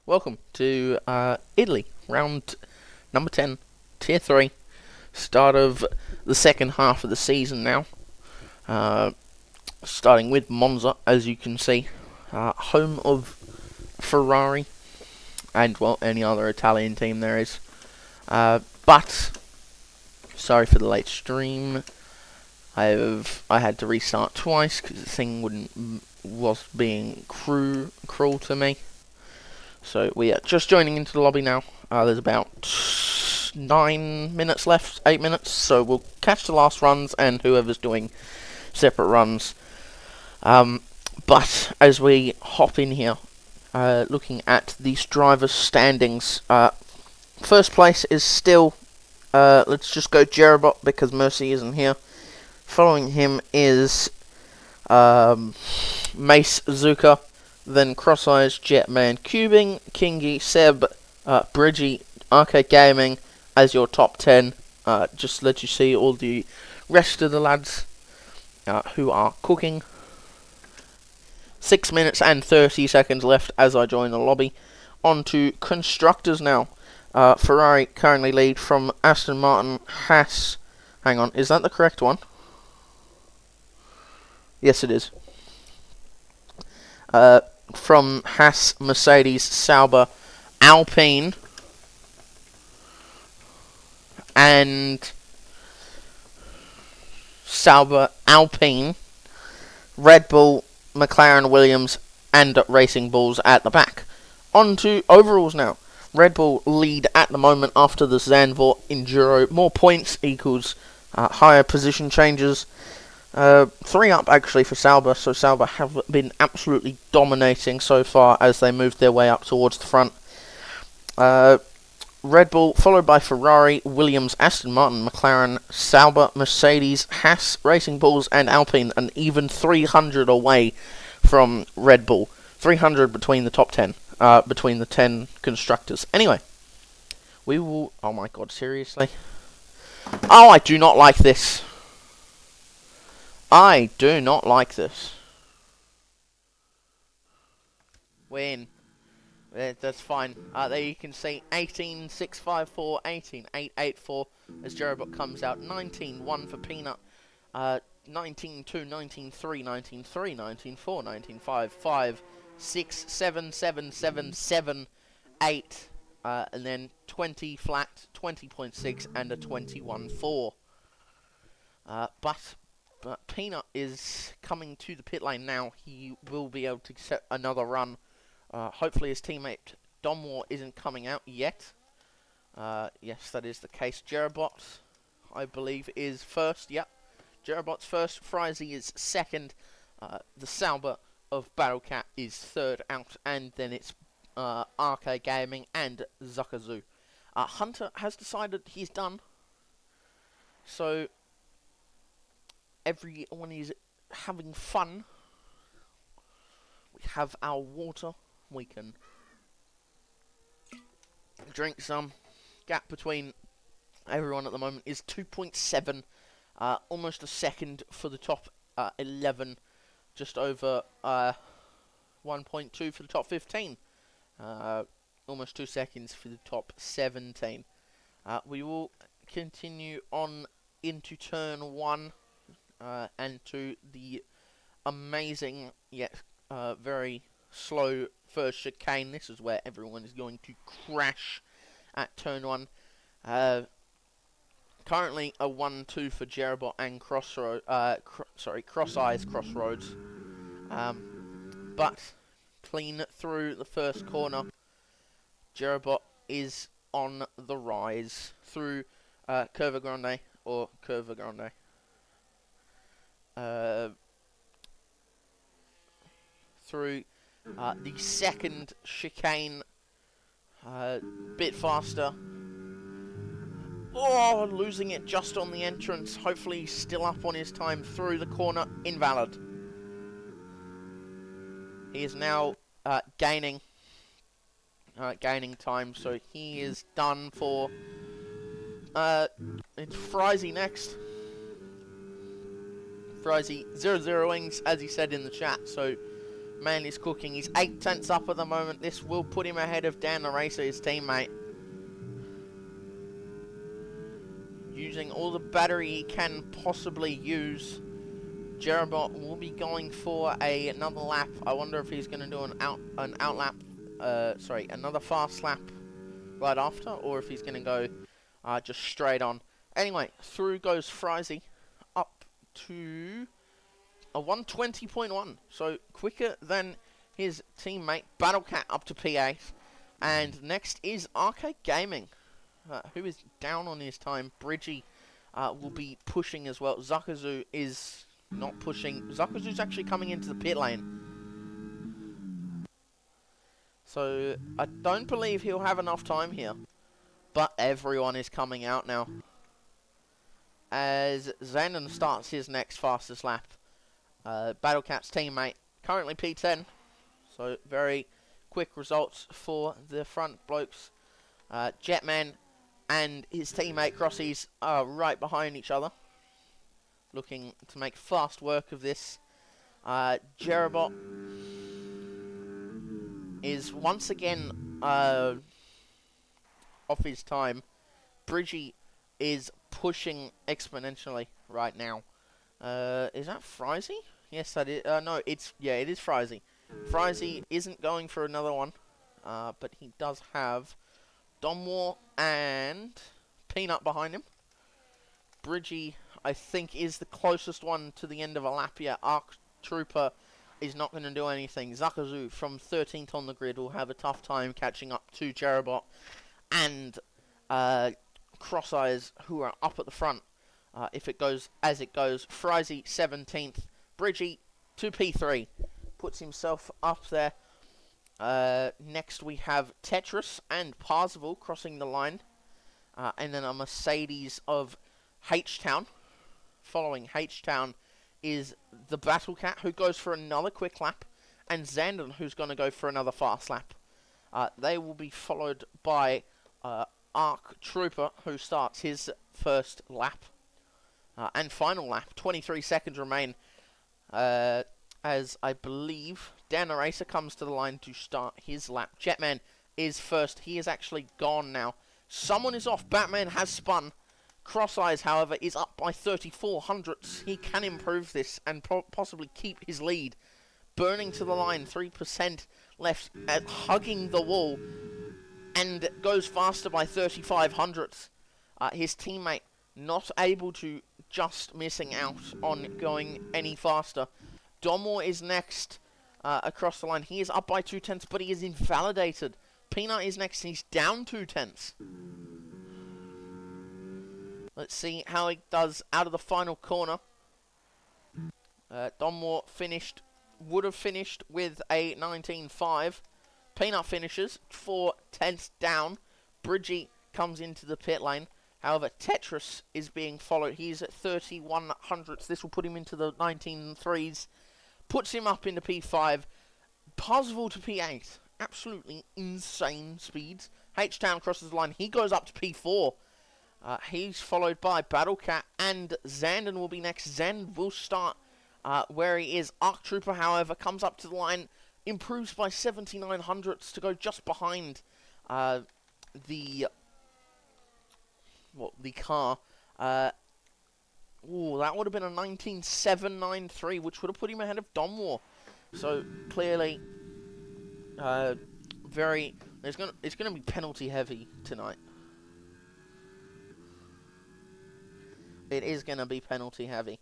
Welcome to Italy, round number 10, tier 3, start of the second half of the season now. Starting with Monza, as you can see, home of Ferrari, and well, any other Italian team there is. But, sorry for the late stream. I had to restart twice because the thing was being cruel to me. So we are just joining into the lobby now. There's about 9 minutes left, 8 minutes, so we'll catch the last runs and whoever's doing separate runs. But as we hop in here, looking at these drivers' standings, first place is still, let's just go Jerobot because Mercy isn't here. Following him is Mace Zuka. Then Crosseyes, Jetman, Cubing, Kingy, Seb, Bridgie, Arcade Gaming as your top 10. Just to let you see all the rest of the lads who are cooking. 6 minutes and 30 seconds left as I join the lobby. On to constructors now. Ferrari currently lead from Aston Martin, Haas. Hang on, is that the correct one? Yes, it is. From Haas, Mercedes, Sauber, Alpine, and Sauber, Alpine, Red Bull, McLaren, Williams, and Racing Bulls at the back. On to overalls now. Red Bull lead at the moment after the Zandvoort Enduro. More points equals higher position changes. 3 up actually for Sauber, so Sauber have been absolutely dominating so far as they move their way up towards the front. Red Bull followed by Ferrari, Williams, Aston Martin, McLaren, Sauber, Mercedes, Haas, Racing Bulls and Alpine, and even 300 away from Red Bull. 300 between the top 10, between the 10 constructors. Anyway, we will... Oh my god, seriously? Oh, I do not like this. I do not like this. Win. That's fine. There you can see 18,654, 18,884 as Jerobot comes out. 19,1 for Peanut. 19,2, 19,3, 19,3, 19,4, 19,5, 5, 6, 7, 7, 7, 7, 8. And then 20 flat, 20.6 and a 21.4. But Peanut is coming to the pit lane now. He will be able to set another run Hopefully his teammate Domwar isn't coming out yet. Yes, that is the case. Jerabot, I believe, is first. Yep, Jerabot's first. Frizy is second. The Sauber of Battlecat is third out, and then it's RK Gaming and Zuckerzoo. Hunter has decided he's done, so everyone is having fun. We have our water. We can drink some. Gap between everyone at the moment is 2.7. Almost a second for the top 11. Just over 1.2 for the top 15. Almost 2 seconds for the top 17. We will continue on into turn 1 and to the amazing yet very slow first chicane. This is where everyone is going to crash at turn 1. Currently a 1-2 for Jerabot and Cross Eyes Crossroads. But clean through the first corner. Jerabot is on the rise through Curva Grande or Curva Grande. Through the second chicane, bit faster. Oh, losing it just on the entrance. Hopefully he's still up on his time through the corner. Invalid. He is now gaining time, so he is done for. It's Frizy next. Frizy 0-0ings, as he said in the chat, so man is cooking. He's 8 tenths up at the moment. This will put him ahead of Dan the Racer, his teammate. Using all the battery he can possibly use. Jerabot will be going for another lap. I wonder if he's going to do another fast lap right after, or if he's going to go just straight on. Anyway, through goes Frizy up to a 120.1, so quicker than his teammate Battlecat up to P8. And next is Arcade Gaming, who is down on his time. Bridgie will be pushing as well. Zuckerzoo is not pushing. Zuckerzoo's actually coming into the pit lane, so I don't believe he'll have enough time here. But everyone is coming out now as Zandon starts his next fastest lap. Battlecat's teammate currently P10, so very quick results for the front blokes. Jetman and his teammate Crossies are right behind each other, looking to make fast work of this. Jerabot is once again off his time. Bridgie is pushing exponentially right now. Is that Frizy? Yes, that is. No, it is Frizy. Frizy isn't going for another one, but he does have Domwar and Peanut behind him. Bridgie, I think, is the closest one to the end of a lap here. Arc Trooper is not going to do anything. Zuckerzoo from 13th on the grid will have a tough time catching up to Jerabot and Cross Eyes, who are up at the front. If it goes as it goes, Frizy 17th, Bridgie to P3, puts himself up there. Next we have Tetris and Parzival crossing the line, and then a Mercedes of H-Town. Following H-Town is the Battlecat, who goes for another quick lap, and Zandon, who's going to go for another fast lap. They will be followed by Arc Trooper, who starts his first lap and final lap. 23 seconds remain, as I believe Dan the Racer comes to the line to start his lap. Jetman is first. He is actually gone now. Someone is off. Batman has spun. Cross Eyes, however, is up by 34 hundredths. He can improve this and possibly keep his lead. Burning to the line, 3% left, hugging the wall, and goes faster by 35 hundredths. His teammate not able to, just missing out on going any faster. Domor is next. across the line. He is up by 2/10, but he is invalidated. Peanut is next, and he's down 2/10. Let's see how he does out of the final corner. Donmore would have finished with a 19.5. Peanut finishes 4/10 down. Bridgie comes into the pit lane. However, Tetris is being followed. He's at 31 hundredths. This will put him into the 19.3s. Puts him up into P5. Parsifal to P8. Absolutely insane speeds. H-Town crosses the line. He goes up to P4. He's followed by Battlecat, and Zandon will be next. Zandon will start where he is. Arc Trooper, however, comes up to the line, improves by 79 hundredths to go just behind the car. That would have been a 19.793, which would have put him ahead of Donmore. So clearly, it's going to be penalty heavy tonight. It is going to be penalty heavy,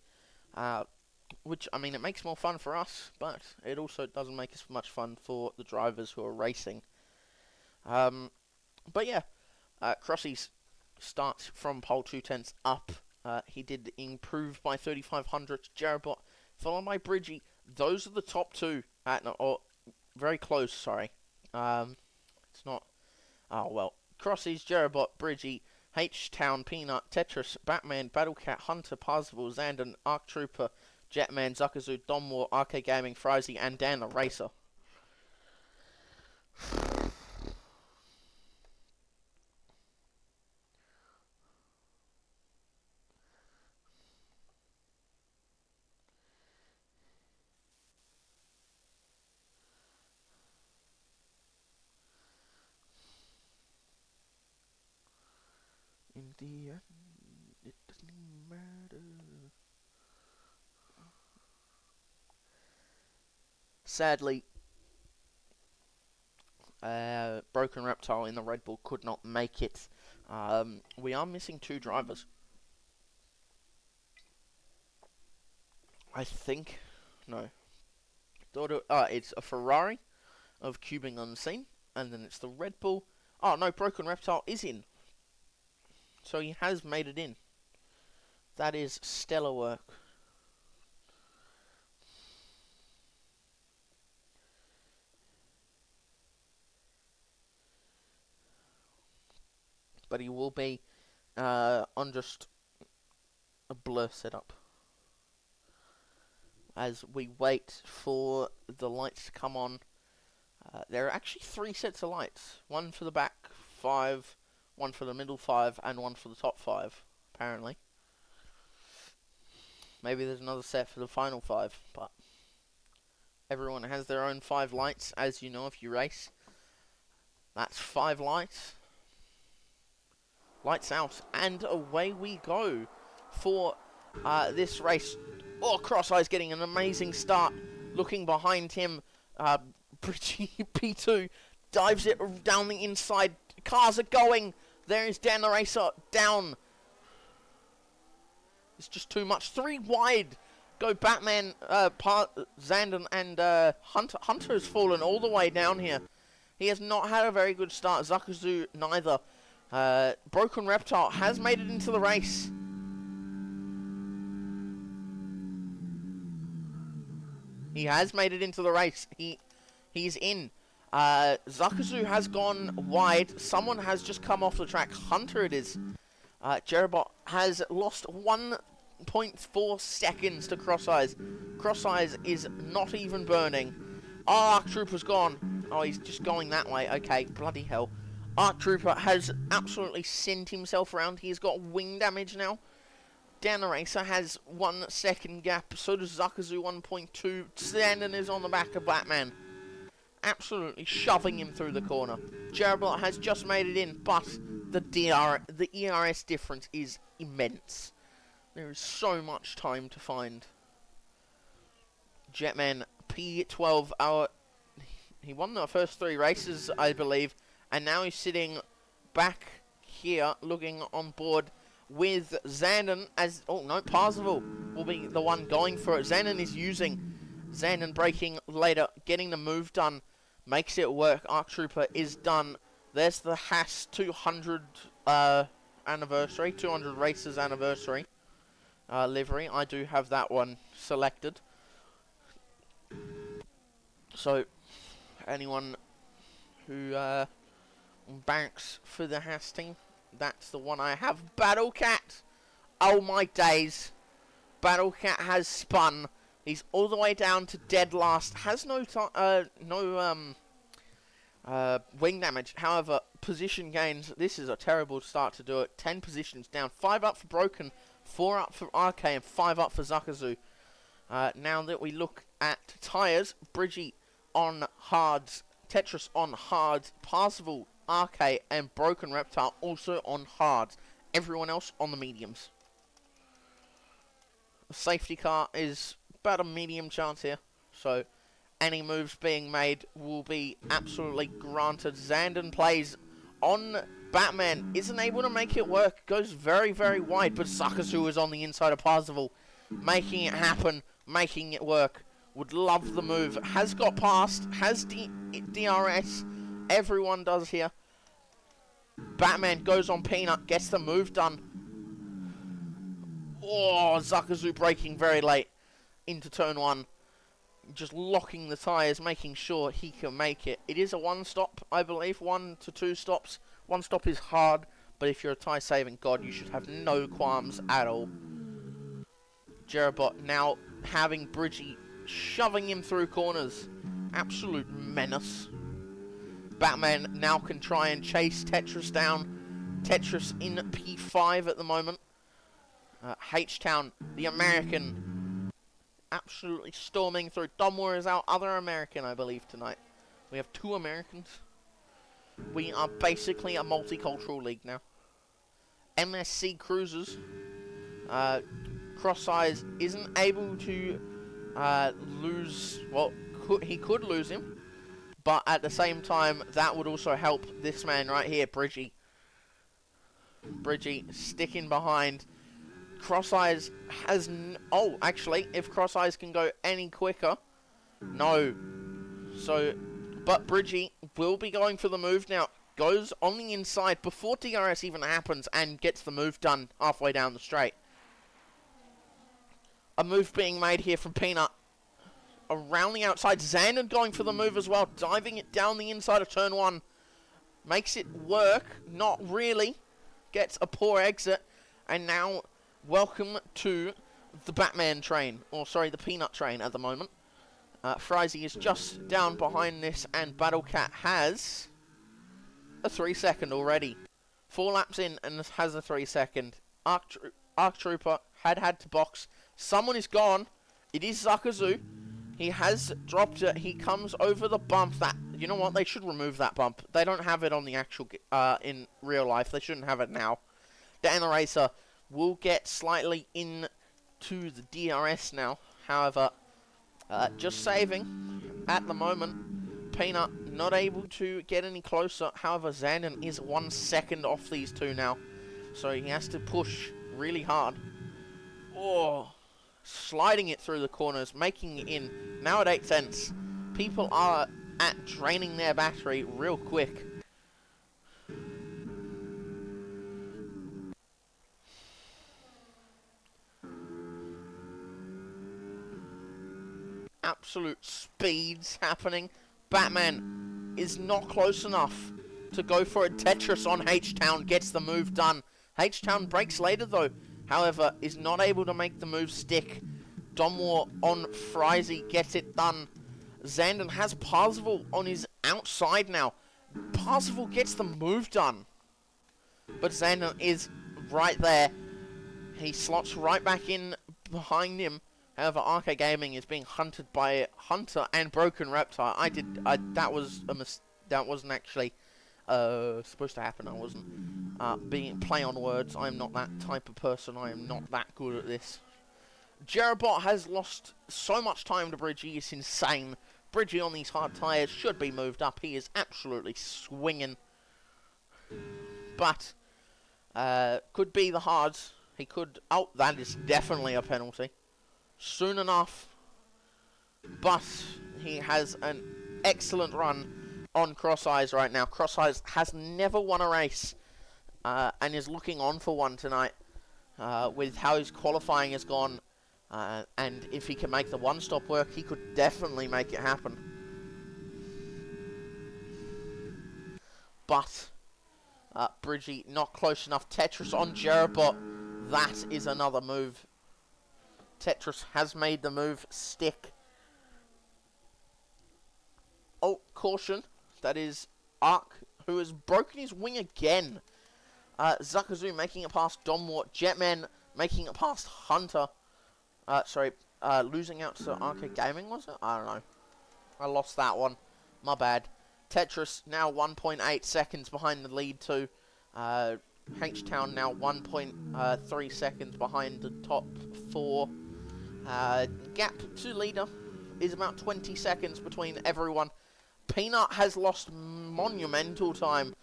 which, I mean, it makes more fun for us, but it also doesn't make as much fun for the drivers who are racing. But yeah, Crossies starts from pole 2/10 up. He did improve by 3,500. Jerabot, followed by Bridgie. Those are the top two. Very close, sorry. It's not... Oh, well. Crossies, Jerabot, Bridgie, H-Town, Peanut, Tetris, Batman, Battlecat, Hunter, Parsifal, Zandon, Arc Trooper, Jetman, Zuckerzoo, Donmore, RK Gaming, Frizy, and Dan the Racer. In the end, it doesn't matter. Sadly, Broken Reptile in the Red Bull could not make it. We are missing two drivers. I think. No. It's a Ferrari of Cubing Unseen, and then it's the Red Bull. Oh, no, Broken Reptile is in. So he has made it in. That is stellar work. But he will be on just a blur setup as we wait for the lights to come on. There are actually 3 sets of lights. One for the back 5, one for the middle 5, and one for the top 5, apparently. Maybe there's another set for the final 5, but everyone has their own 5 lights, as you know if you race. That's 5 lights. Lights out, and away we go for this race. Oh, Cross-Eye's getting an amazing start. Looking behind him, P2 dives it down the inside. Cars are going. There is Dan the Racer down. It's just too much. 3 wide. Go Batman, Zandon, and Hunter. Hunter has fallen all the way down here. He has not had a very good start. Zuckerzoo neither. Broken Reptile has made it into the race. He has made it into the race. He's in. Zuckerzoo has gone wide. Someone has just come off the track. Hunter it is. Jerabot has lost 1.4 seconds to Cross-Eyes. Cross-Eyes is not even burning. Arc Trooper's gone. Oh, he's just going that way. Okay, bloody hell. Arc Trooper has absolutely sent himself around. He's got wing damage now. Dan the Racer has 1 second gap. So does Zuckerzoo, 1.2. Zandon is on the back of Batman. Absolutely shoving him through the corner. Jerabot has just made it in, but the ERS difference is immense. There is so much time to find. Jetman P12, he won the first 3 races, I believe, and now he's sitting back here, looking on board with Zandon as... Oh, no, Parsifal will be the one going for it. Zandon is using Zandon braking later, getting the move done, makes it work. Arc Trooper is done. There's the Haas 200 anniversary, 200 races anniversary livery. I do have that one selected. So, anyone who banks for the Haas team, that's the one I have. Battle Cat! Oh my days! Battle Cat has spun. He's all the way down to dead last. Has no wing damage. However, position gains. This is a terrible start to do it. 10 positions down. 5 up for Broken, 4 up for RK, and 5 up for Zakazu. Now that we look at tyres, Bridgie on hards, Tetris on hards, Parzival, RK, and Broken Reptile also on hards. Everyone else on the mediums. The safety car is about a medium chance here, so any moves being made will be absolutely granted. Zandon plays on Batman, isn't able to make it work, goes very, very wide, but Zakazu is on the inside of Parzival, making it happen, making it work. Would love the move, has got past, has DRS, everyone does here. Batman goes on Peanut, gets the move done. Oh, Zakazu braking very late into turn 1. Just locking the tyres, making sure he can make it. It is a 1 stop, I believe. 1 to 2 stops. 1 stop is hard, but if you're a tyre saving god, you should have no qualms at all. Jerabot now having Bridgie shoving him through corners. Absolute menace. Batman now can try and chase Tetris down. Tetris in P5 at the moment. H-Town, the American, absolutely storming through. Domwar is our other American, I believe, tonight. We have 2 Americans. We are basically a multicultural league now. MSC Cruisers. Cross Eyes isn't able to lose... Well, he could lose him. But at the same time, that would also help this man right here, Bridgie. Bridgie sticking behind. Cross Eyes has... Oh, actually, if Cross Eyes can go any quicker... No. So, but Bridgie will be going for the move now. Goes on the inside before DRS even happens and gets the move done halfway down the straight. A move being made here from Peanut. Around the outside. Zandon going for the move as well. Diving it down the inside of turn 1. Makes it work. Not really. Gets a poor exit. And now... Welcome to the Batman train, or sorry, the Peanut train at the moment. Frizy is just down behind this, and Battle Cat has a 3 second already. 4 laps in and has a 3 second. Arc Trooper had to box. Someone is gone. It is Zakazu. He has dropped it. He comes over the bump. That, you know what? They should remove that bump. They don't have it on the actual in real life. They shouldn't have it now. Dan the Racer will get slightly into the DRS now. However, just saving at the moment. Peanut not able to get any closer. However, Zandon is 1 second off these 2 now. So he has to push really hard. Oh, sliding it through the corners, making it in. Now at 8 cents. People are at draining their battery real quick. Absolute speeds happening. Batman is not close enough to go for a Tetris on H-Town. Gets the move done. H-Town breaks later though. However, is not able to make the move stick. Domwar on Frizy gets it done. Zandon has Parzival on his outside now. Parzival gets the move done. But Zandon is right there. He slots right back in behind him. However, RK Gaming is being hunted by Hunter and Broken Reptile. That wasn't actually supposed to happen. I wasn't being play on words. I'm not that type of person. I am not that good at this. Jerabot has lost so much time to Bridgie. It's insane. Bridgie on these hard tyres should be moved up. He is absolutely swinging. But could be the hards. He could... Oh, that is definitely a penalty. Soon enough. but he has an excellent run on Cross Eyes right now. Cross Eyes has never won a race and is looking on for one tonight with how his qualifying has gone. And if he can make the one-stop work, he could definitely make it happen. But Bridgie not close enough. Tetris on Jerabot. That is another move. Tetris has made the move stick. Oh, caution. That is Ark, who has broken his wing again. Zuckerzu making it past Domwart. Jetman making it past Hunter. Losing out to Arcade Gaming, was it? I don't know. I lost that one. My bad. Tetris now 1.8 seconds behind the lead too. H-Town now 1.3 seconds behind the top 4. Gap to leader is about 20 seconds between everyone. Peanut has lost monumental time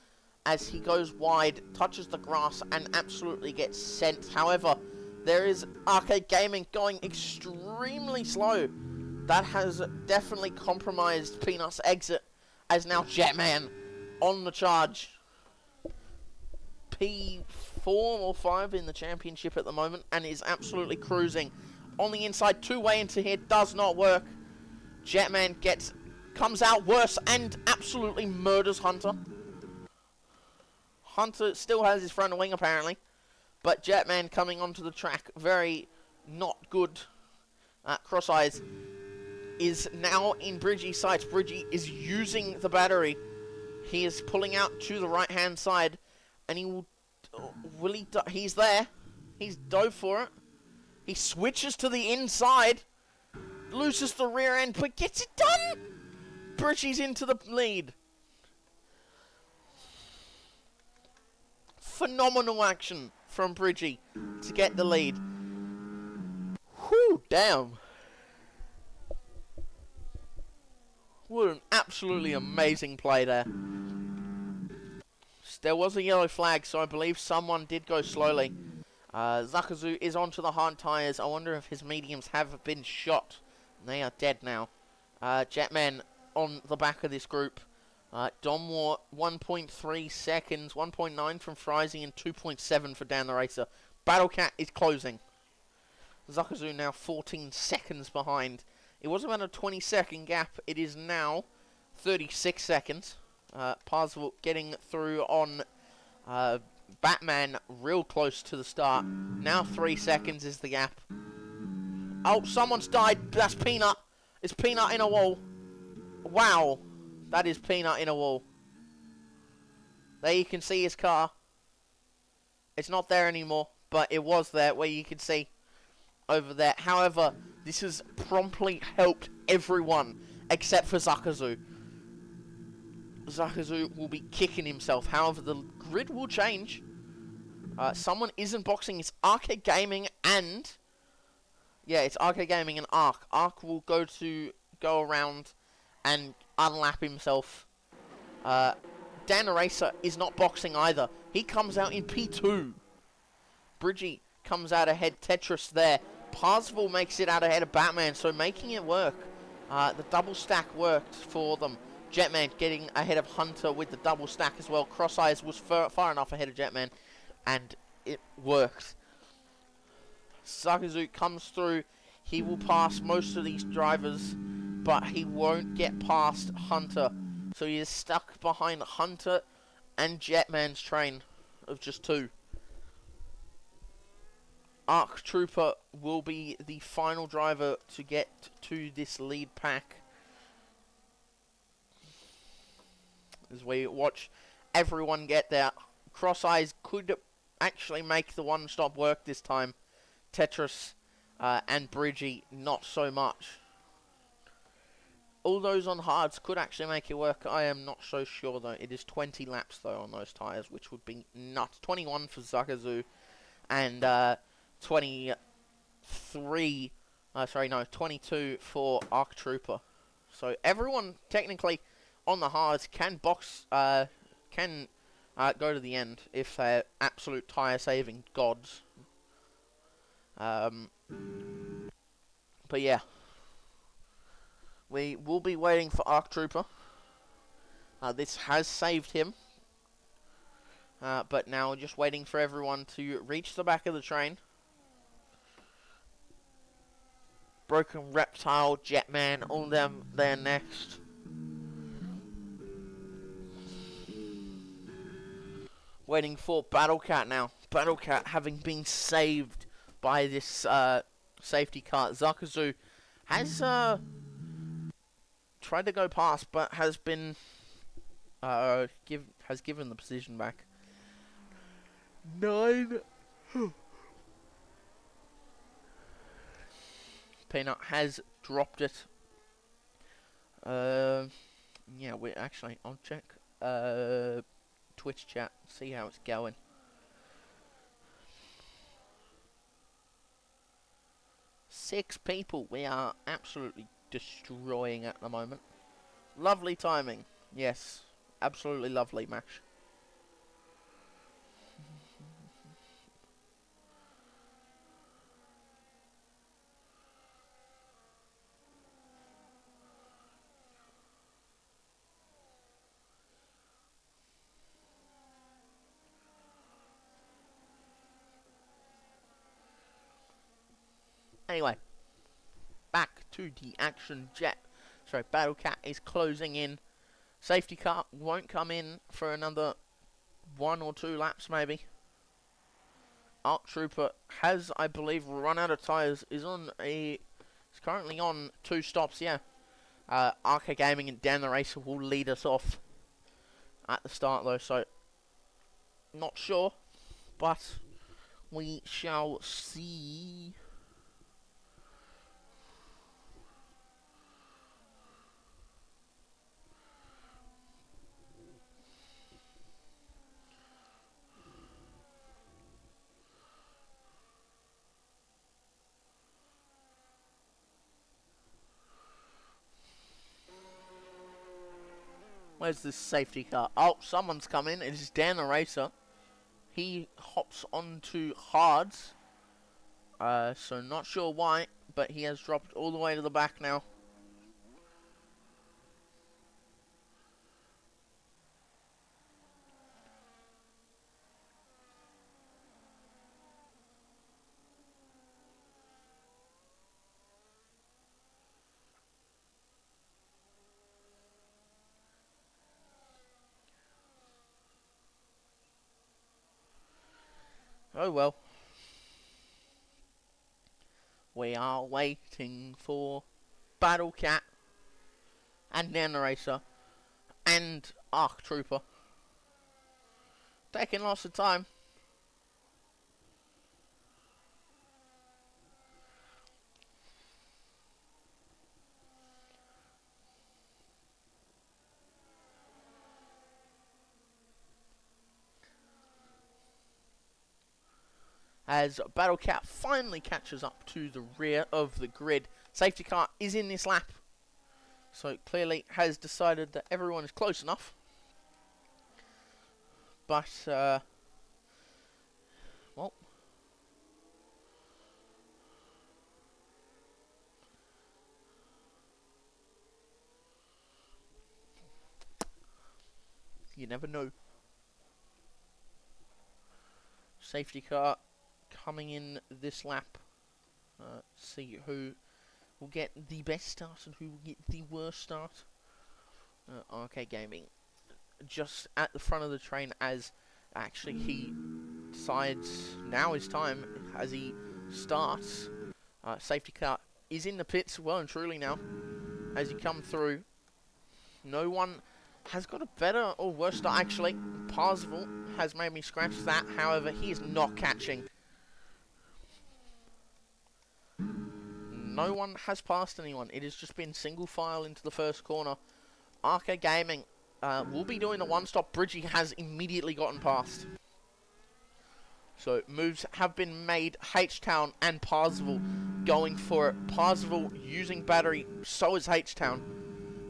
as he goes wide, touches the grass, and absolutely gets sent. However, there is Arcade Gaming going extremely slow. That has definitely compromised Peanut's exit, as now Jetman on the charge. P4 or 5 in the championship at the moment, and is absolutely cruising. On the inside, two-way into here, does not work. Jetman comes out worse and absolutely murders Hunter. Hunter still has his front wing apparently, but Jetman coming onto the track, very not good. Cross Eyes is now in Bridgie's sights. Bridgie is using the battery. He is pulling out to the right hand side, and he's there. He's dove for it. He switches to the inside, loses the rear end, but gets it done. Bridgie's into the lead. Phenomenal action from Bridgie to get the lead. Whew, damn. What an absolutely amazing play there. There was a yellow flag, so I believe someone did go slowly. Zuckerzu is onto the hard tyres. I wonder if his mediums have been shot. They are dead now. Jetman on the back of this group. Domwar 1.3 seconds, 1.9 from Frizy, and 2.7 for Dan the Racer. Battlecat is closing. Zuckerzu now 14 seconds behind. It was about a 20-second gap. It is now 36 seconds. Parzival getting through on Batman real close to the start. Now 3 seconds is the gap. Oh, someone's died. That's Peanut. It's Peanut in a wall. Wow. That is Peanut in a wall. There you can see his car. It's not there anymore, but it was there where you can see over there. However, this has promptly helped everyone except for Zuckerzu. Zuckerzu will be kicking himself. However, the grid will change. Someone isn't boxing. It's Arcade Gaming and... yeah, it's Arcade Gaming and Ark. Ark will go around and unlap himself. Dan Eraser is not boxing either. He comes out in P2. Bridgie comes out ahead. Tetris there. Parzival makes it out ahead of Batman, so making it work. The double stack worked for them. Jetman getting ahead of Hunter with the double stack as well. Cross Eyes was far enough ahead of Jetman, and it worked. Zuckerzu comes through. He will pass most of these drivers, but he won't get past Hunter. So he is stuck behind Hunter and Jetman's train of just 2. Arc Trooper will be the final driver to get to this lead pack. As we watch everyone get there. Cross Eyes could actually make the one-stop work this time. Tetris and Bridgie not so much. All those on hards could actually make it work. I am not so sure though. It is 20 laps though on those tyres, which would be nuts. 21 for Zuckerzu and 22 for Arc Trooper. So everyone technically on the hards can box, go to the end if they're absolute tyre saving gods. But yeah. We will be waiting for Arc Trooper. This has saved him. But now we're just waiting for everyone to reach the back of the train. Broken Reptile, Jetman, all them there next. Waiting for Battlecat now. Battlecat having been saved by this safety car. Zakazu has tried to go past, but has been given the position back. 9. Peanut has dropped it. Yeah, I'll check Twitch chat, see how it's going. Six people. We are absolutely destroying at the moment. Lovely timing. Yes, absolutely lovely match. Anyway, back to the action. Battlecat is closing in. Safety car won't come in for another 1 or 2 laps maybe. Arc Trooper has, I believe, run out of tyres. Is currently on 2 stops. Yeah. Arca Gaming and Dan the Racer will lead us off at the start though, so not sure, but we shall see. Where's this safety car? Oh, someone's come in. It is Dan the Racer. He hops onto hards. So not sure why, but he has dropped all the way to the back now. Oh well. We are waiting for Battlecat and Dan the Racer and Arc Trooper. Taking lots of time. As Battlecat finally catches up to the rear of the grid. Safety car is in this lap, so it clearly has decided that everyone is close enough. But, well, you never know. Safety car coming in this lap. See who will get the best start and who will get the worst start. Arcade Gaming just at the front of the train as actually he decides now is time as he starts. Safety car is in the pits well and truly now as he come through. No one has got a better or worse start. Actually, Parzival has made me scratch that. However, he is not catching. No one has passed anyone. It has just been single file into the first corner. Arca Gaming will be doing a one-stop. Bridgie has immediately gotten past. So moves have been made. H-Town and Parzival going for it. Parzival using battery. So is H-Town.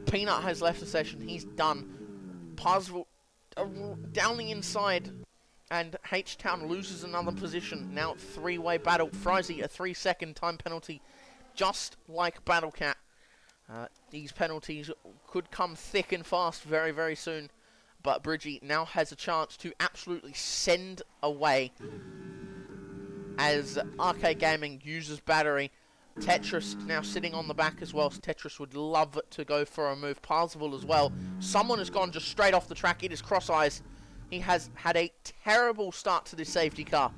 Peanut has left the session. He's done. Parzival down the inside. And H-Town loses another position. Now 3-way battle. Frizy, a 3-second time penalty. Just like Battlecat. These penalties could come thick and fast very, very soon. But Bridgie now has a chance to absolutely send away as Arcade Gaming uses battery. Tetris now sitting on the back as well. So Tetris would love to go for a move. Parzival as well. Someone has gone just straight off the track. It is Cross Eyes. He has had a terrible start to this safety car.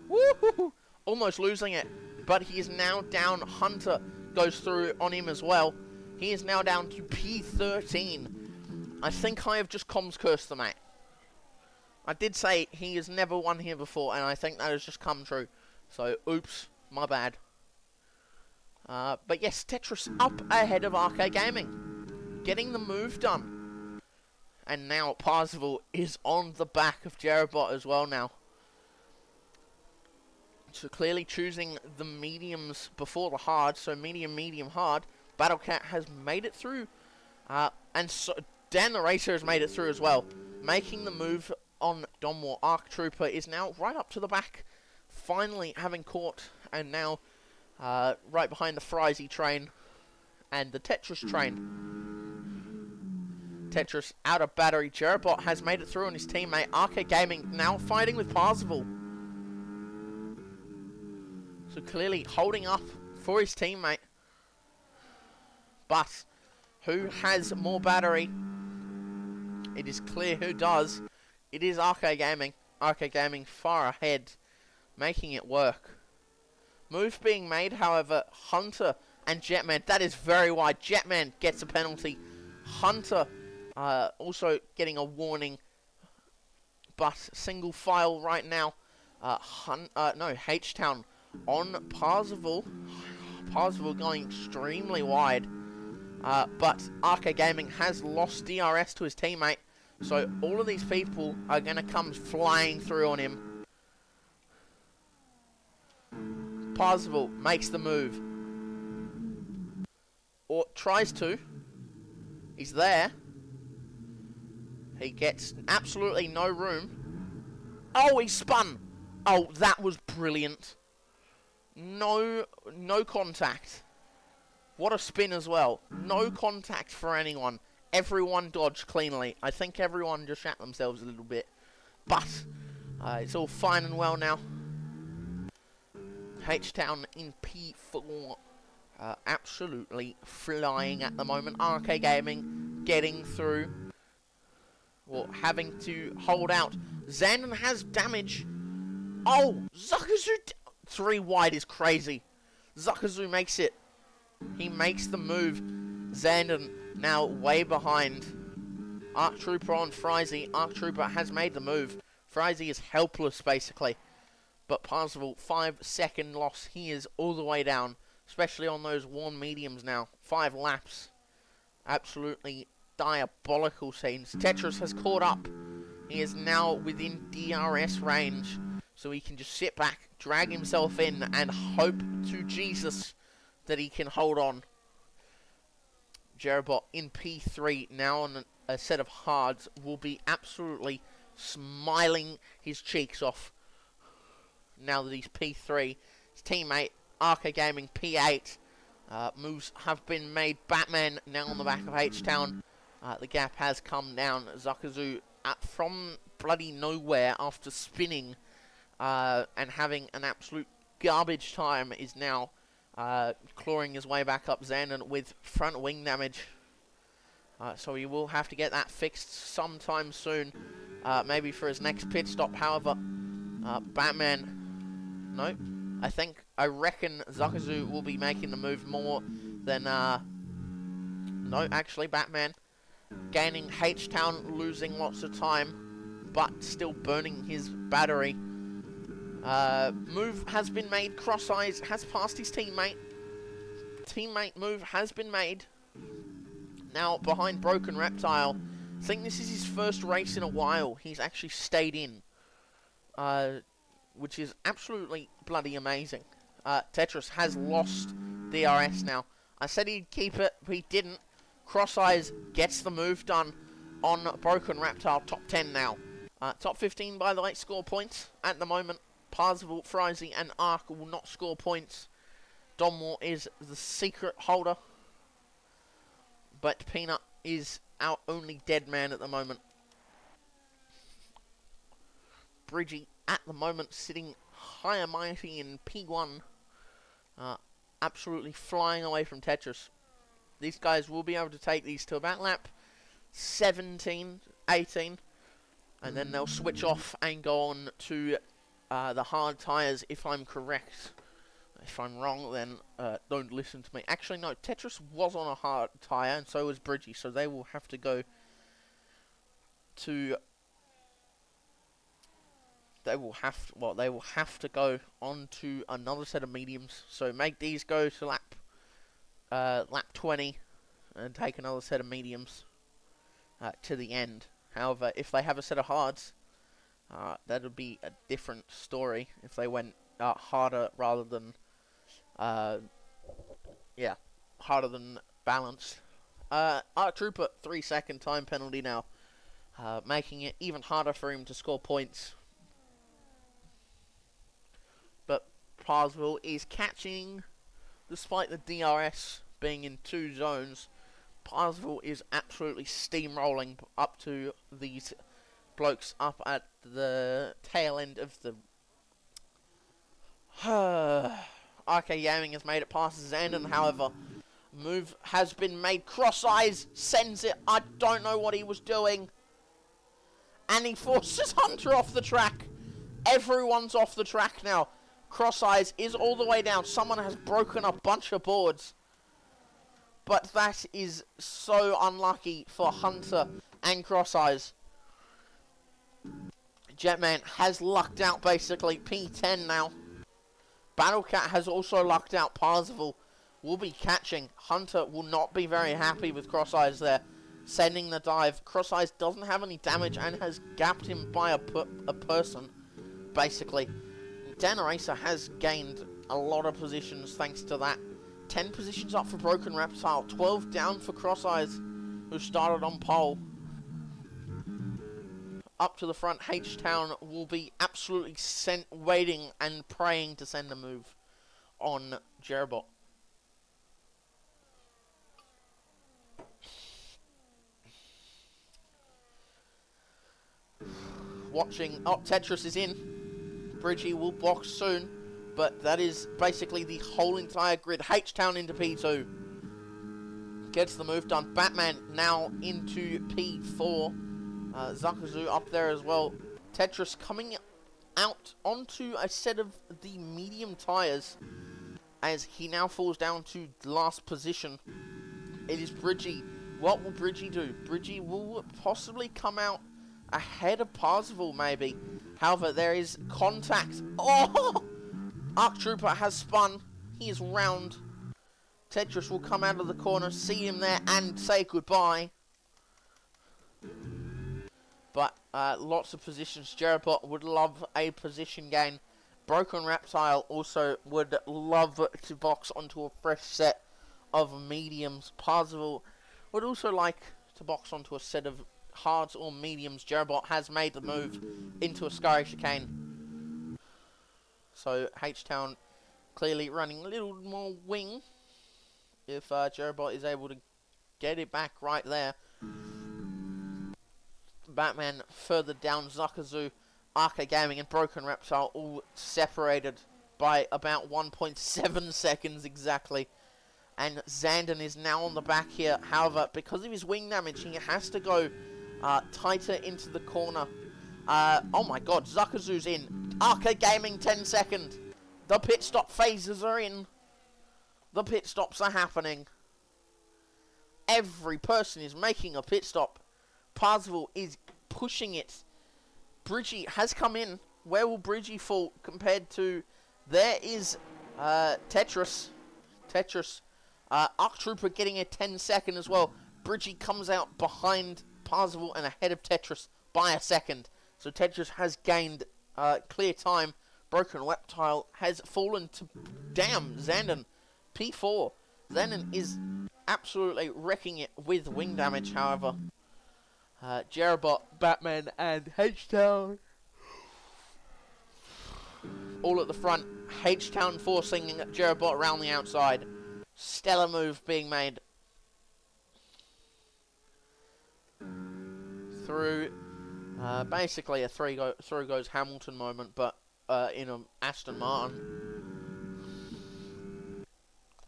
Woo-hoo-hoo. Almost losing it. But he is now down. Hunter goes through on him as well. He is now down to P13. I think I have just comms cursed the mate. I did say he has never won here before, and I think that has just come true. So, oops, my bad. But yes, Tetris up ahead of Arcade Gaming. Getting the move done. And now Parzival is on the back of Jerabot as well now. So clearly choosing the mediums before the hard. So medium, medium, hard. Battlecat has made it through. And so Dan the Racer has made it through as well. Making the move on Donmore. Arc Trooper is now right up to the back. Finally having caught. And now right behind the Frizy train. And the Tetris train. Tetris out of battery. Jerabot has made it through on his teammate. Arcade Gaming now fighting with Parzival. So clearly holding up for his teammate. But who has more battery? It is clear who does. It is Arcade Gaming. Arcade Gaming far ahead, making it work. Move being made, however, Hunter and Jetman. That is very wide. Jetman gets a penalty. Hunter also getting a warning. But single file right now. H-Town on Parzival. Parzival going extremely wide. But Arcade Gaming has lost DRS to his teammate. So all of these people are going to come flying through on him. Parzival makes the move. Or tries to. He's there. He gets absolutely no room. Oh, he spun. Oh, that was brilliant. No contact. What a spin as well. No contact for anyone. Everyone dodged cleanly. I think everyone just shat themselves a little bit. But it's all fine and well now. H-Town in P4. Absolutely flying at the moment. Arcade Gaming getting through. Well, having to hold out. Zandon has damage. Oh, Zuckerzu. 3 wide is crazy. Zuckerzu makes it. He makes the move. Zandon now way behind. Arc Trooper on Frizy. Arc Trooper has made the move. Frizy is helpless, basically. But Parzival, 5-second loss. He is all the way down. Especially on those warm mediums now. 5 laps. Absolutely diabolical scenes. Tetris has caught up. He is now within DRS range. So he can just sit back, drag himself in, and hope to Jesus that he can hold on. Jerabot in P3, now on a set of hards, will be absolutely smiling his cheeks off. Now that he's P3. His teammate, Arcade Gaming, P8. Moves have been made. Batman now on the back of H-Town. The gap has come down. Zuckerzu from bloody nowhere after spinning and having an absolute garbage time is now clawing his way back up. Zandon with front wing damage. So he will have to get that fixed sometime soon. Maybe for his next pit stop. However, Batman... No. I reckon Zuckerzu will be making the move more than... No, actually, Batman gaining H-Town, losing lots of time, but still burning his battery. Move has been made. Cross Eyes has passed his teammate. Teammate move has been made. Now behind Broken Reptile. I think this is his first race in a while. He's actually stayed in. Which is absolutely bloody amazing. Tetris has lost DRS now. I said he'd keep it, but he didn't. Cross Eyes gets the move done on Broken Reptile. Top 10 now. Top 15, by the way, score points at the moment. Parzival, Frizy, and Ark will not score points. Donmore is the secret holder. but Peanut is our only dead man at the moment. Bridgie at the moment sitting high and mighty in P1, absolutely flying away from Tetris. These guys will be able to take these to about lap 17, 18, and then they'll switch off and go on to the hard tyres if I'm correct. If I'm wrong, then don't listen to me. Actually, no, Tetris was on a hard tyre, and so was Bridgie, so they will have to go to... They will have to go on to another set of mediums. So make these go to lap 20, and take another set of mediums to the end. However, if they have a set of hards, that would be a different story. If they went harder rather than, harder than balanced. Arc Trooper 3-second time penalty now, making it even harder for him to score points. But Parsville is catching, despite the DRS being in 2 zones. Parsville is absolutely steamrolling up to these blokes up at the tail end of the... RK Gaming has made it past Zandon, however. Move has been made. Cross Eyes sends it. I don't know what he was doing. And he forces Hunter off the track. Everyone's off the track now. Cross Eyes is all the way down. Someone has broken a bunch of boards. But that is so unlucky for Hunter and Cross Eyes. Jetman has lucked out basically. P10 now. Battlecat has also lucked out. Parsville will be catching. Hunter will not be very happy with Cross Eyes there. Sending the dive. Cross Eyes doesn't have any damage and has gapped him by a person, basically. Dan Racer has gained a lot of positions thanks to that. 10 positions up for Broken Reptile. 12 down for Cross Eyes, who started on pole. Up to the front, H-Town will be absolutely waiting and praying to send a move on Jerobot. Watching. Oh, Tetris is in. Bridgie will box soon, but that is basically the whole entire grid. H-Town into P2. Gets the move done. Batman now into P4. Zakazu up there as well. Tetris coming out onto a set of the medium tyres as he now falls down to last position. It is Bridgie. What will Bridgie do? Bridgie will possibly come out ahead of Parsville, maybe. However, there is contact. Oh! Arc Trooper has spun. He is round. Tetris will come out of the corner, see him there, and say goodbye. But lots of positions. Jerobot would love a position gain. Broken Reptile also would love to box onto a fresh set of mediums. Parsville would also like to box onto a set of hards or mediums. Jerobot has made the move into a Scurry Chicane. So H-Town clearly running a little more wing if Jerobot is able to get it back right there. Batman further down. Zakazu, Arca Gaming and Broken Reptile all separated by about 1.7 seconds exactly. And Zandon is now on the back here. However, because of his wing damage, he has to go tighter into the corner. Oh my god, Zakazu's in. Arca Gaming 10 second. The pit stop phases are in. The pit stops are happening. Every person is making a pit stop. Parsville is pushing it. Bridgie has come in. Where will Bridgie fall compared to... There is Tetris. Arc Trooper getting a 10 second as well. Bridgie comes out behind Parsville and ahead of Tetris by a second. So Tetris has gained clear time. Broken Reptile has fallen to... Damn, Zandon. P4. Zandon is absolutely wrecking it with wing damage, however. Jerobot, Batman, and H-Town all at the front. H-Town forcing Jerobot around the outside. Stellar move being made. through. Basically a through goes Hamilton moment, but in an Aston Martin.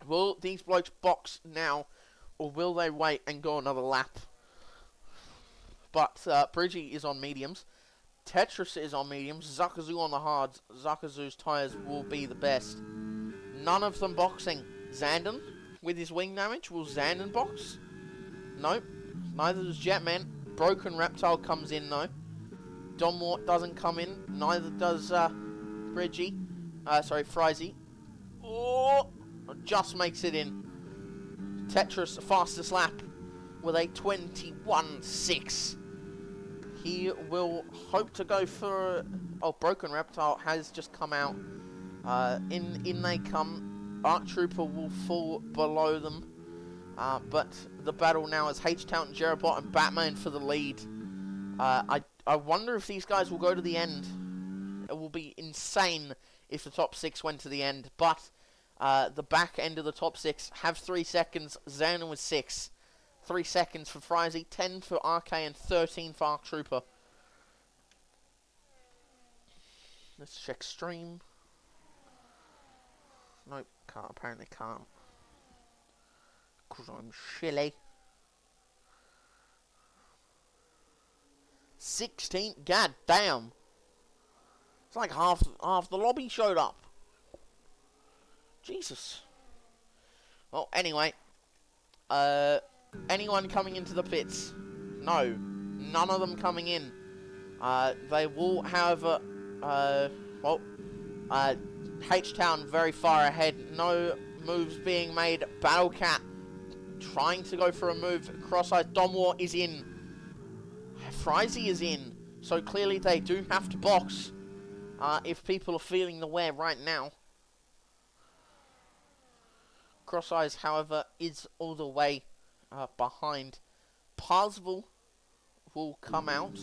Will these blokes box now, or will they wait and go another lap? But Bridgie is on mediums. Tetris is on mediums. Zakazu on the hards. Zakazu's tyres will be the best. None of them boxing. Zandon with his wing damage. Will Zandon box? Nope. Neither does Jetman. Broken Reptile comes in though. Donmort doesn't come in. Neither does Bridgie. Frizy. Oh! Just makes it in. Tetris, fastest lap with a 21.6. He will hope to go for... Oh, Broken Reptile has just come out. In they come. Arc Trooper will fall below them. But the battle now is H-Town, Jerabot and Batman for the lead. I wonder if these guys will go to the end. It will be insane if the top 6 went to the end. But the back end of the top 6 have 3 seconds. Xana was 6. 3 seconds for Frizy, 10 for RK, and 13 for Arc Trooper. Let's check stream. Nope, can't. Apparently can't. Because I'm shilly. 16. God damn. It's like half the lobby showed up. Jesus. Well, anyway. Anyone coming into the pits? No. None of them coming in. They will, however, H-Town very far ahead. No moves being made. Battlecat trying to go for a move. Cross-Eyed Domwar is in. Frizy is in. So clearly they do have to box. If people are feeling the wear right now. Cross-Eyes, however, is all the way behind. Parzival will come out.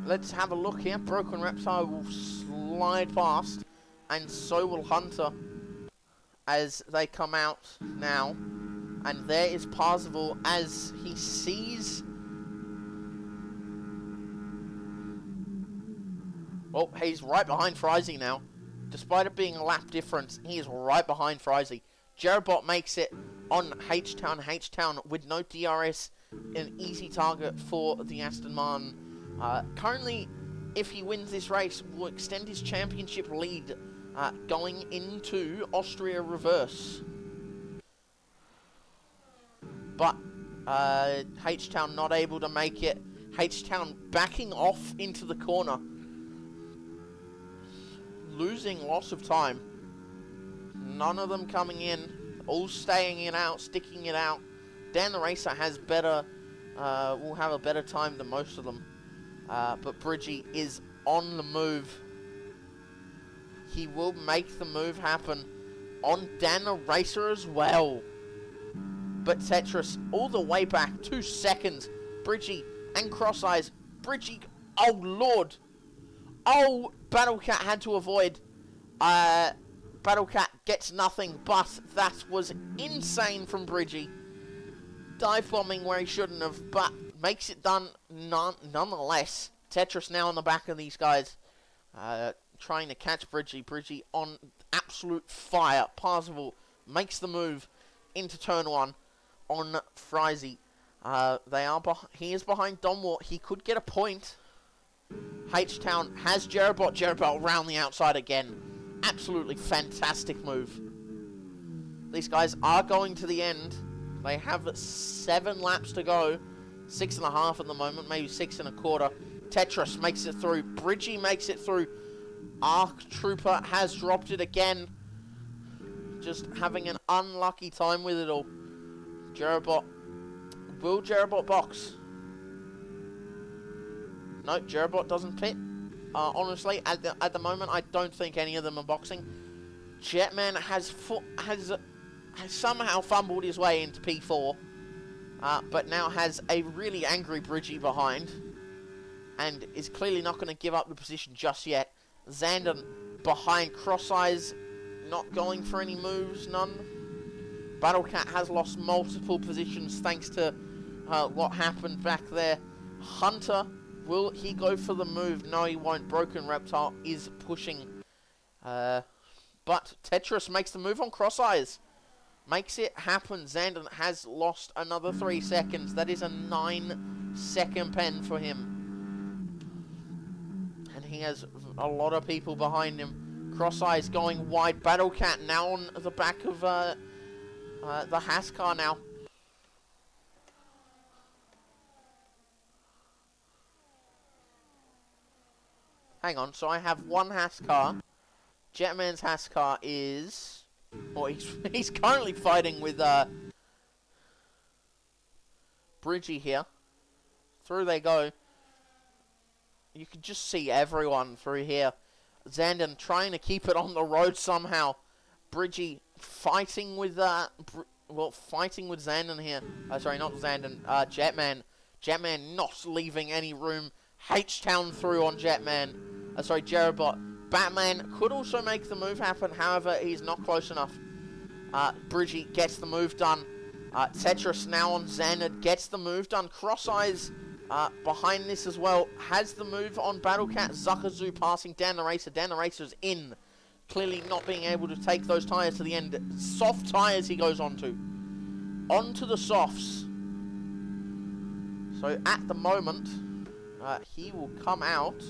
Let's have a look here. Broken Reptile will slide past, and so will Hunter as they come out now. And there is Parzival as he sees... Well, he's right behind Frizy now. Despite it being a lap difference, he is right behind Frizy. Jerabot makes it on H-Town. H-Town with no DRS, an easy target for the Aston Martin. Currently, if he wins this race, will extend his championship lead going into Austria reverse. But H-Town not able to make it. H-Town backing off into the corner. Losing lots of time. None of them coming in. All staying it out, sticking it out. Dan the Racer has better, will have a better time than most of them. But Bridgie is on the move. He will make the move happen on Dan the Racer as well. But Tetris all the way back, 2 seconds. Bridgie and Cross-Eyes. Bridgie, oh lord. Oh, Battlecat had to avoid. Battlecat gets nothing, but that was insane from Bridgie. Dive bombing where he shouldn't have, but makes it done nonetheless. Tetris now on the back of these guys. Trying to catch Bridgie. Bridgie on absolute fire. Parzival makes the move into turn 1 on Frizy. He is behind Donwart. He could get a point. H-Town has Jerabot. Jerabot round the outside again. Absolutely fantastic move. These guys are going to the end. They have 7 laps to go. 6.5 at the moment, maybe 6.25. Tetris makes it through. Bridgie makes it through. Arc Trooper has dropped it again. Just having an unlucky time with it all. Jerabot. Will Jerabot box? No, Jerabot doesn't pit. Honestly, at the moment, I don't think any of them are boxing. Jetman has somehow fumbled his way into P4, but now has a really angry Bridgie behind, and is clearly not going to give up the position just yet. Zandon behind Cross-Eyes, not going for any moves, none. Battlecat has lost multiple positions thanks to what happened back there. Hunter, will he go for the move? No, he won't. Broken Reptile is pushing. But Tetris makes the move on Cross Eyes. Makes it happen. Zandon has lost another 3 seconds. That is a 9-second pen for him. And he has a lot of people behind him. Cross Eyes going wide. Battle Cat now on the back of the Haas car now. Hang on, so I have one Haas car. Jetman's Haas car is... Oh, he's currently fighting with Bridgie here. Through they go. You can just see everyone through here. Zandon trying to keep it on the road somehow. Bridgie fighting with fighting with Zandon here. Sorry, not Zandon. Jetman. Jetman not leaving any room. H-Town through on Jetman. Sorry, Jerobot. Batman could also make the move happen. However, he's not close enough. Bridgie gets the move done. Tetris now on Xanad gets the move done. Cross Eyes behind this as well. Has the move on Battlecat. Zuckerzoo passing Dan the Racer. Dan the Racer's in. Clearly not being able to take those tyres to the end. Soft tyres he goes onto. Onto the softs. So at the moment, he will come out.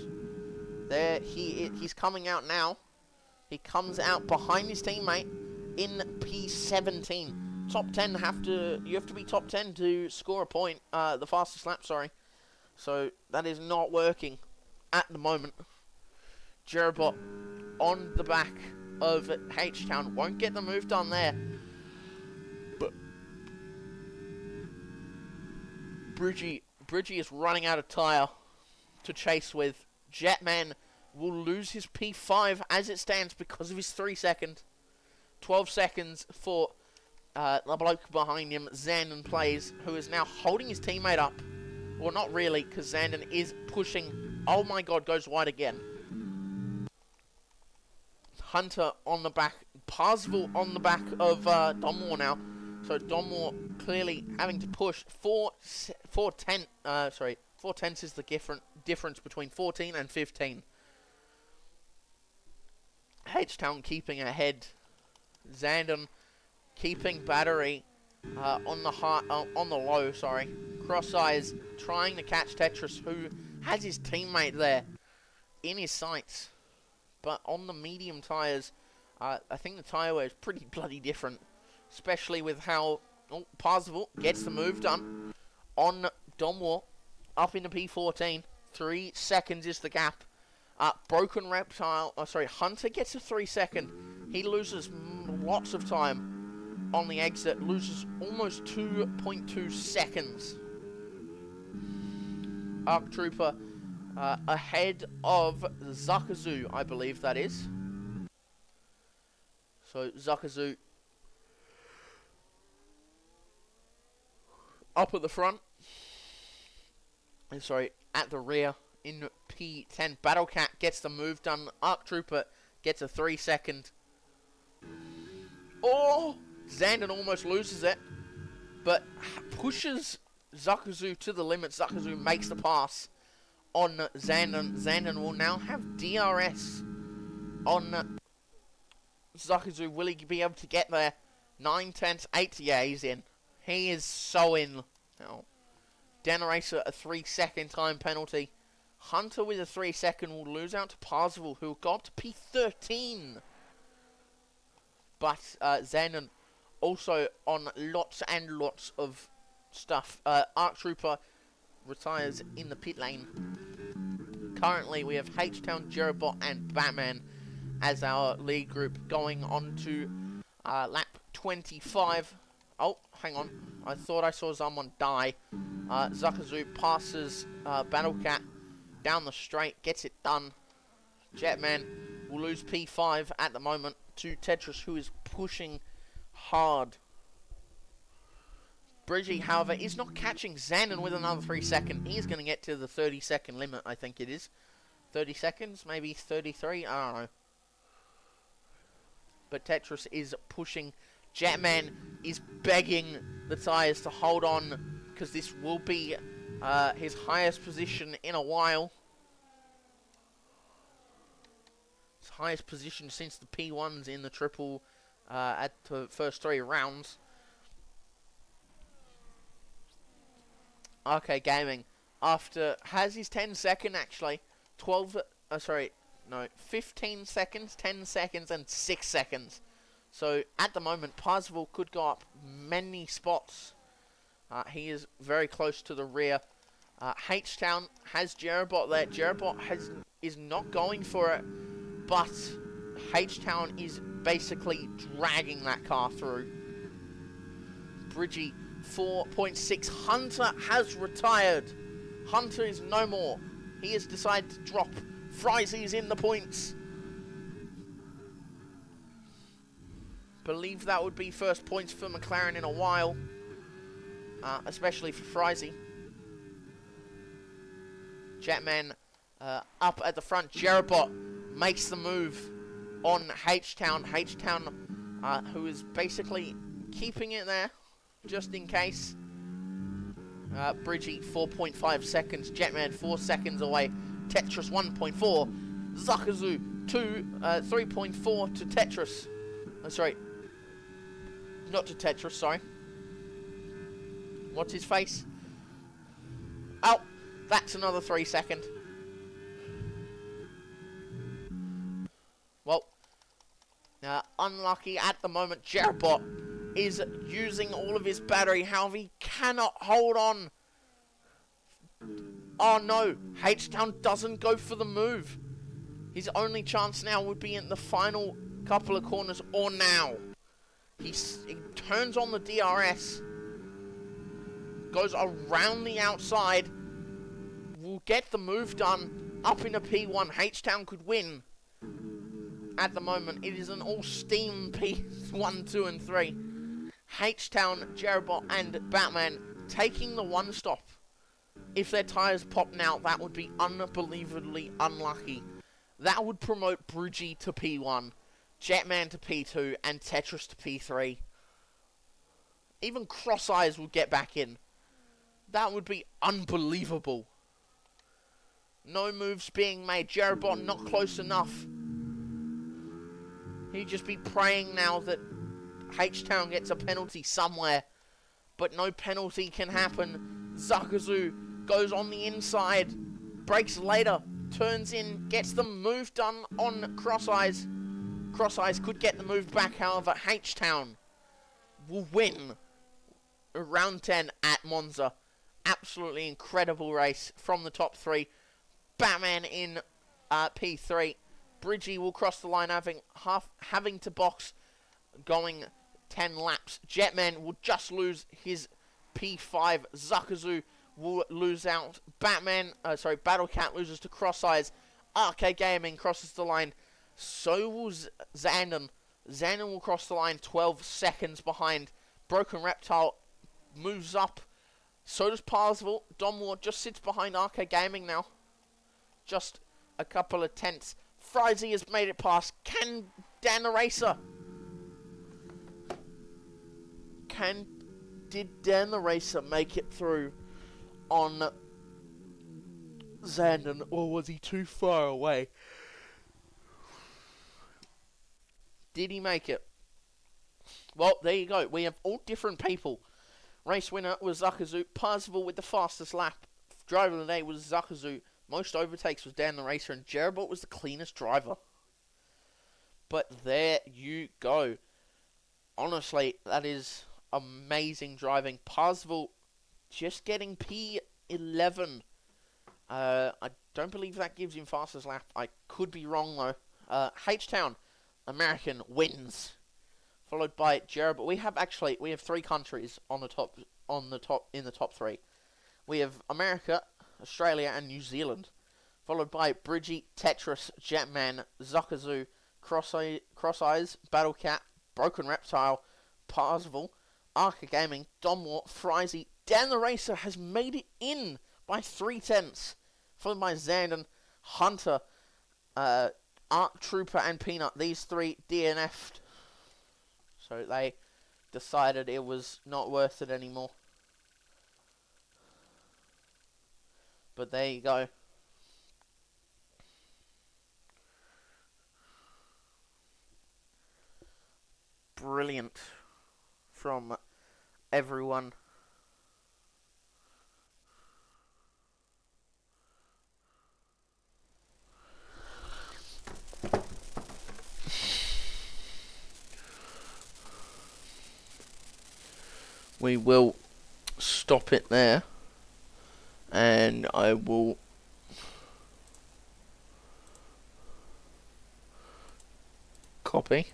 There he's coming out now. He comes out behind his teammate in P17. Top 10 you have to be top 10 to score a point. The fastest lap, sorry. So that is not working at the moment. Jerobot on the back of H-Town won't get the move done there. But Bridgie is running out of tyre to chase with. Jetman will lose his P5 as it stands because of his 3 seconds. 12 seconds for the bloke behind him, Zandon plays, who is now holding his teammate up. Well, not really, because Zandon is pushing. Oh my god, goes wide again. Hunter on the back. Parsville on the back of Donmore now. So Donmore clearly having to push. 4 tenths is the difference between 14 and 15. H-Town keeping ahead. Zandon keeping battery on the low. Sorry. Cross Eyes trying to catch Tetris, who has his teammate there in his sights. But on the medium tyres, I think the tyre wear is pretty bloody different. Especially with how Parsville gets the move done on Donmore. Up into P14. 3 seconds is the gap. Broken Reptile. Hunter gets a 3 second. He loses lots of time on the exit. Loses almost 2.2 seconds. Arc Trooper ahead of Zuckerzoo, I believe that is. So Zuckerzoo up at the front. At the rear in P10. Battlecat gets the move done. Arc Trooper gets a 3 second. Oh! Zandon almost loses it, but pushes Zuckerzoo to the limit. Zuckerzoo makes the pass on Zandon. Zandon will now have DRS on Zuckerzoo. Will he be able to get there? 9 tenths, 8. Yeah, he's in. He is so in. Oh. Deneracer a 3 second time penalty. Hunter with a 3 second will lose out to Parsville, who will go up to P13. But Zandon also on lots and lots of stuff. Arc Trooper retires in the pit lane. Currently we have H-Town, Jerobot and Batman as our lead group going on to lap 25. Oh, hang on. I thought I saw someone die. Zuckerzoo passes Battlecat down the straight, gets it done. Jetman will lose P5 at the moment to Tetris, who is pushing hard. Bridgie, however, is not catching Zandon with another 3 second. He is going to get to the 30 second limit, I think it is. 30 seconds, maybe 33, I don't know. But Tetris is pushing. Jetman is begging the tyres to hold on, because this will be his highest position in a while. His highest position since the P1s in the triple at the first 3 rounds. Okay, Gaming. Has his 10-second actually. 15 seconds, 10 seconds, and 6 seconds. So, at the moment, Parzival could go up many spots. He is very close to the rear. H-Town has Jerabot there. Jerabot is not going for it, but H-Town is basically dragging that car through. Bridgie, 4.6. Hunter has retired. Hunter is no more. He has decided to drop. Frizy is in the points. Believe that would be first points for McLaren in a while. Especially for Frizy. Jetman up at the front. Jerabot makes the move on H-Town. H-Town, who is basically keeping it there, just in case. Bridgie, 4.5 seconds. Jetman, 4 seconds away. Tetris, 1.4. Zakazu, 3.4 to Tetris. Sorry. Not to Tetris, sorry. What's his face? Oh, that's another 3 second. Well, unlucky at the moment. Jerabot is using all of his battery. However, he cannot hold on. Oh no, H-Town doesn't go for the move. His only chance now would be in the final couple of corners or now. He turns on the DRS. Goes around the outside. Will get the move done. Up in a P1. H-Town could win. At the moment, it is an all-steam P1, 2, and 3. H-Town, Jerabot, and Batman taking the 1-stop. If their tyres pop now, that would be unbelievably unlucky. That would promote Bridgie to P1, Jetman to P2, and Tetris to P3. Even Cross Eyes would get back in. That would be unbelievable. No moves being made. Jerabot not close enough. He'd just be praying now that H-Town gets a penalty somewhere. But no penalty can happen. Zakazu goes on the inside. Brakes later. Turns in. Gets the move done on Cross Eyes. Cross Eyes could get the move back. However, H-Town will win round 10 at Monza. Absolutely incredible race from the top 3. Batman in P3. Bridgie will cross the line having to box going 10 laps. Jetman will just lose his P5. Zakazu will lose out. Battlecat loses to Cross Eyes. RK Gaming crosses the line. So will Zandon. Zandon will cross the line 12 seconds behind. Broken Reptile moves up. So does Parzival. Domwar just sits behind RK Gaming now. Just a couple of tenths. Frizy has made it past. Can Dan the Racer? Did Dan the Racer make it through on Zandon, or was he too far away? Did he make it? Well, there you go. We have all different people. Race winner was Zakazu. Parzival with the fastest lap. Driver of the day was Zakazu. Most overtakes was Dan the Racer, and Jerabot was the cleanest driver. But there you go. Honestly, that is amazing driving. Parzival just getting P11. I don't believe that gives him fastest lap. I could be wrong though. H-Town, American, wins. Followed by Jerabot. We have 3 countries in the top 3. We have America, Australia, and New Zealand. Followed by Bridgie, Tetris, Jetman, Zakazu, Cross Eyes, Battlecat, Broken Reptile, Parzival, Arca Gaming, Domwar, Frizy. Dan the Racer has made it in by 3 tenths. Followed by Zandon, Hunter, Arc Trooper, and Peanut. These 3 DNF'd. So they decided it was not worth it anymore. But there you go. Brilliant from everyone. We will stop it there, and I will copy.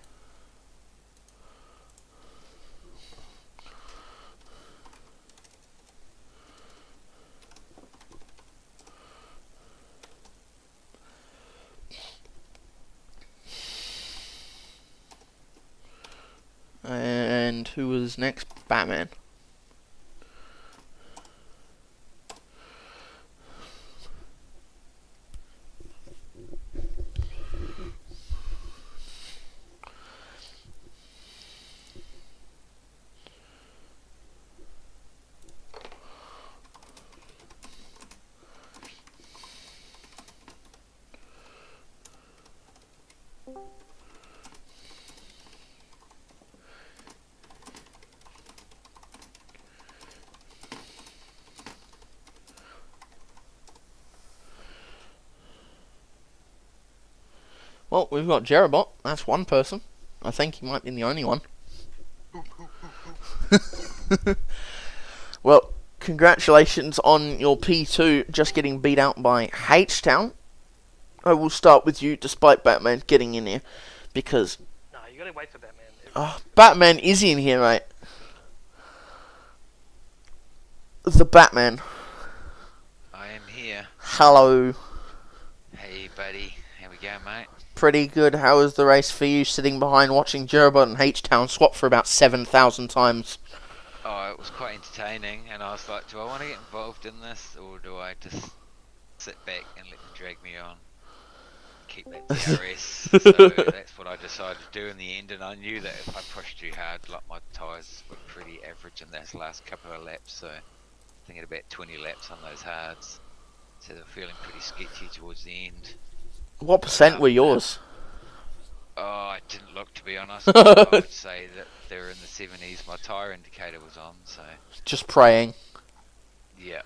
And who was next? Batman. Well, we've got Jerobot. That's one person. I think he might be the only one. Well, congratulations on your P2 just getting beat out by H-Town. I will start with you, despite Batman getting in here, because... No, you gotta wait for Batman. Batman is in here, right? The Batman. I am here. Hello. Hey, buddy. How we going, mate? Pretty good. How was the race for you, sitting behind watching Jerobot and H-Town swap for about 7,000 times? Oh, it was quite entertaining, and I was like, do I want to get involved in this, or do I just sit back and let them drag me on? Keep that DRS. So that's what I decided to do in the end, and I knew that if I pushed too hard, like my tyres were pretty average in those last couple of laps, so I think at about 20 laps on those hards. So they're feeling pretty sketchy towards the end. What percent were yours? Oh, I didn't look, to be honest. I would say that they're in the 70s. My tyre indicator was on, so... Just praying. Yeah.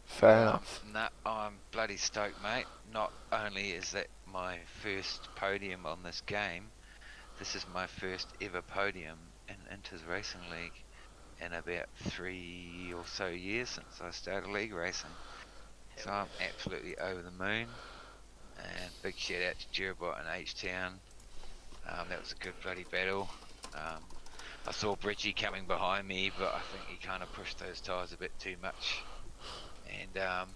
Fair enough. Nah, I'm bloody stoked, mate. Not only is that my first podium on this game, this is my first ever podium in Inter's Racing League in about 3 or so years since I started league racing. So I'm absolutely over the moon. And big shout out to Jerobot and H-Town. That was a good bloody battle. I saw Bridgie coming behind me, but I think he kind of pushed those tyres a bit too much. And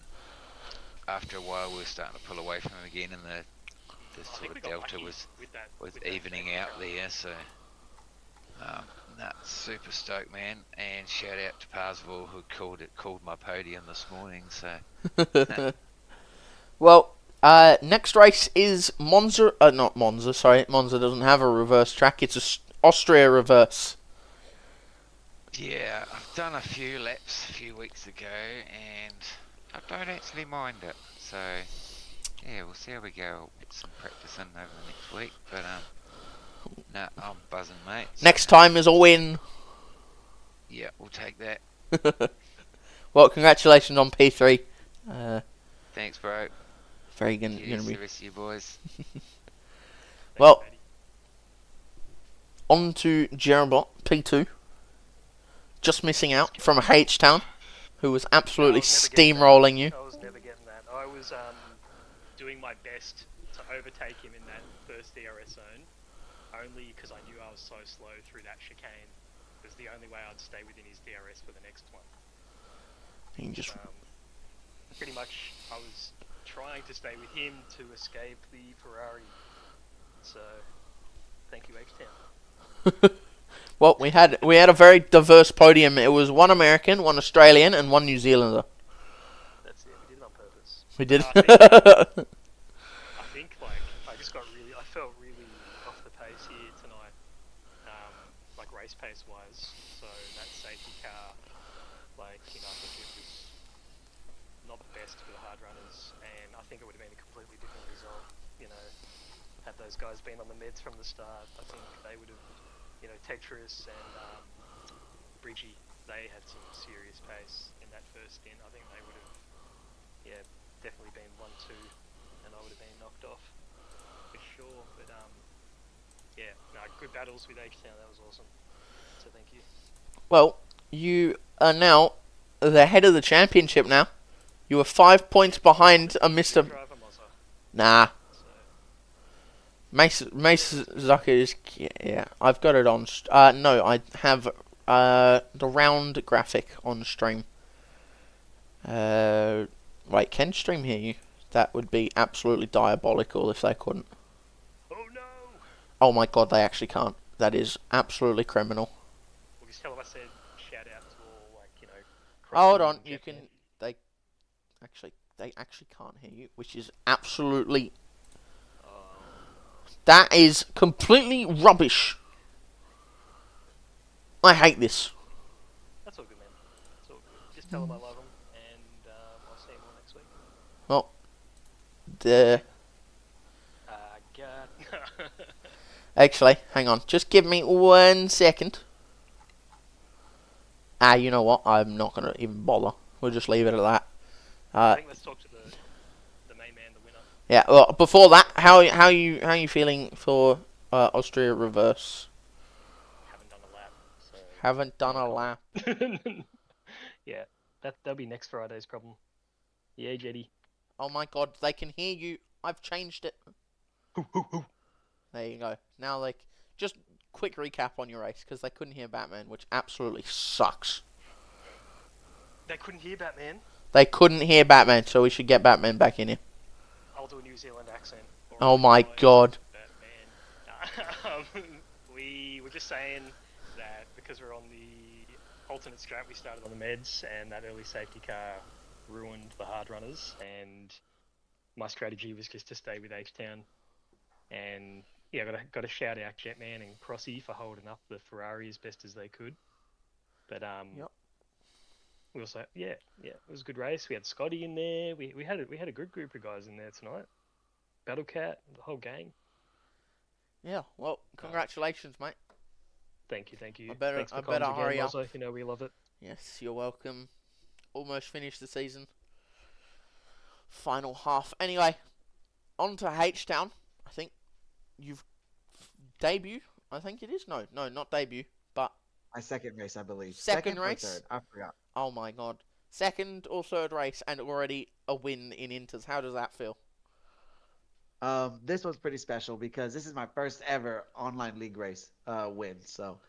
after a while, we were starting to pull away from him again, and the sort of delta was evening out there. So, super stoked, man. And shout out to Parsville, who called my podium this morning. So, well, next race is Monza. Not Monza. Sorry, Monza doesn't have a reverse track. It's a Austria reverse. Yeah, I've done a few laps a few weeks ago, and I don't actually mind it. So, yeah, we'll see how we go. I'll get some practice in over the next week, but I'm buzzing, mate. So, Next time is a win. Yeah, we'll take that. Well, congratulations on P3. Thanks, bro. Very good. Cheers to the rest of you boys. Well, on to Jerobot, P2. Just missing out from H-Town, who was absolutely steamrolling you. I was never getting that. I was doing my best to overtake him in that first DRS zone, only because I knew I was so slow through that chicane. It was the only way I'd stay within his DRS for the next one. You just... pretty much, I was trying to stay with him to escape the Ferrari. So, thank you, H-Town. Well, we had a very diverse podium. It was one American, one Australian, and one New Zealander. That's it. We did it on purpose. We did. I think like I felt really off the pace here tonight, like race pace wise. So that safety car, I think it was not the best for the hard runners, and I think it would have been a completely different result. You know, had those guys been on the meds from the start, I think they would have, Tetris and Bridgie, they had some serious pace in that first stint. I think they would have, yeah, definitely been 1-2, and I would have been knocked off for sure. But yeah, no, good battles with H Town. That was awesome. So thank you. Well, you are now the head of the championship now. You are 5 points behind a Good Mr. driver, Mozza. Nah. So Mace Zucker is. Yeah, I've got it on. No, I have the round graphic on stream. Wait, can stream hear you? That would be absolutely diabolical if they couldn't. oh no! Oh my god, they actually can't. That is absolutely criminal. Well, just tell them I said shout out to all Hold crosses on, and you can. Jetman. They actually can't hear you, which is absolutely. Oh, That is completely rubbish. I hate this. that's all good, man. It's all good. Just tell them I love them, and I'll see them all next week. Well, the God. actually, hang on. Just give me 1 second. You know what? I'm not gonna even bother. We'll just leave it at that. I Uh, think let's talk to the main man, the winner. yeah. Well, before that, how you feeling for Austria reverse? Haven't done a lap, so Haven't done no a lap. comment. Yeah, that'll be next Friday's problem. Yeah, Jetty. Oh my god, they can hear you. I've changed it. Hoo, hoo, hoo. There you go. Now, like, just quick recap on your race because they couldn't hear Batman, which absolutely sucks. They couldn't hear Batman. They couldn't hear Batman, so we should get Batman back in here. I'll do a New Zealand accent. Or Oh a my Thai god. Batman. We were just saying that because we're on the alternate strat, we started on the meds, and that early safety car ruined the hard runners. And my strategy was just to stay with H Town. And yeah, got to shout out Jetman and Crossy for holding up the Ferrari as best as they could. But Yep. we also it was a good race. We had Scotty in there. We had a good group of guys in there tonight. Battlecat, the whole gang. Yeah. Well, congratulations, mate. Thank you. I Thanks for better comms again, hurry up. Mozzo. You know we love it. Yes, you're welcome. Almost finished the season. Final half. Anyway, on to H Town. I think you've debut. I think it is. No, not debut, but My second race, I believe. second Or race. third? I forgot. Oh my god. Second or third race and already a win in Inters. How does that feel? This was pretty special because this is my first ever online league race win. So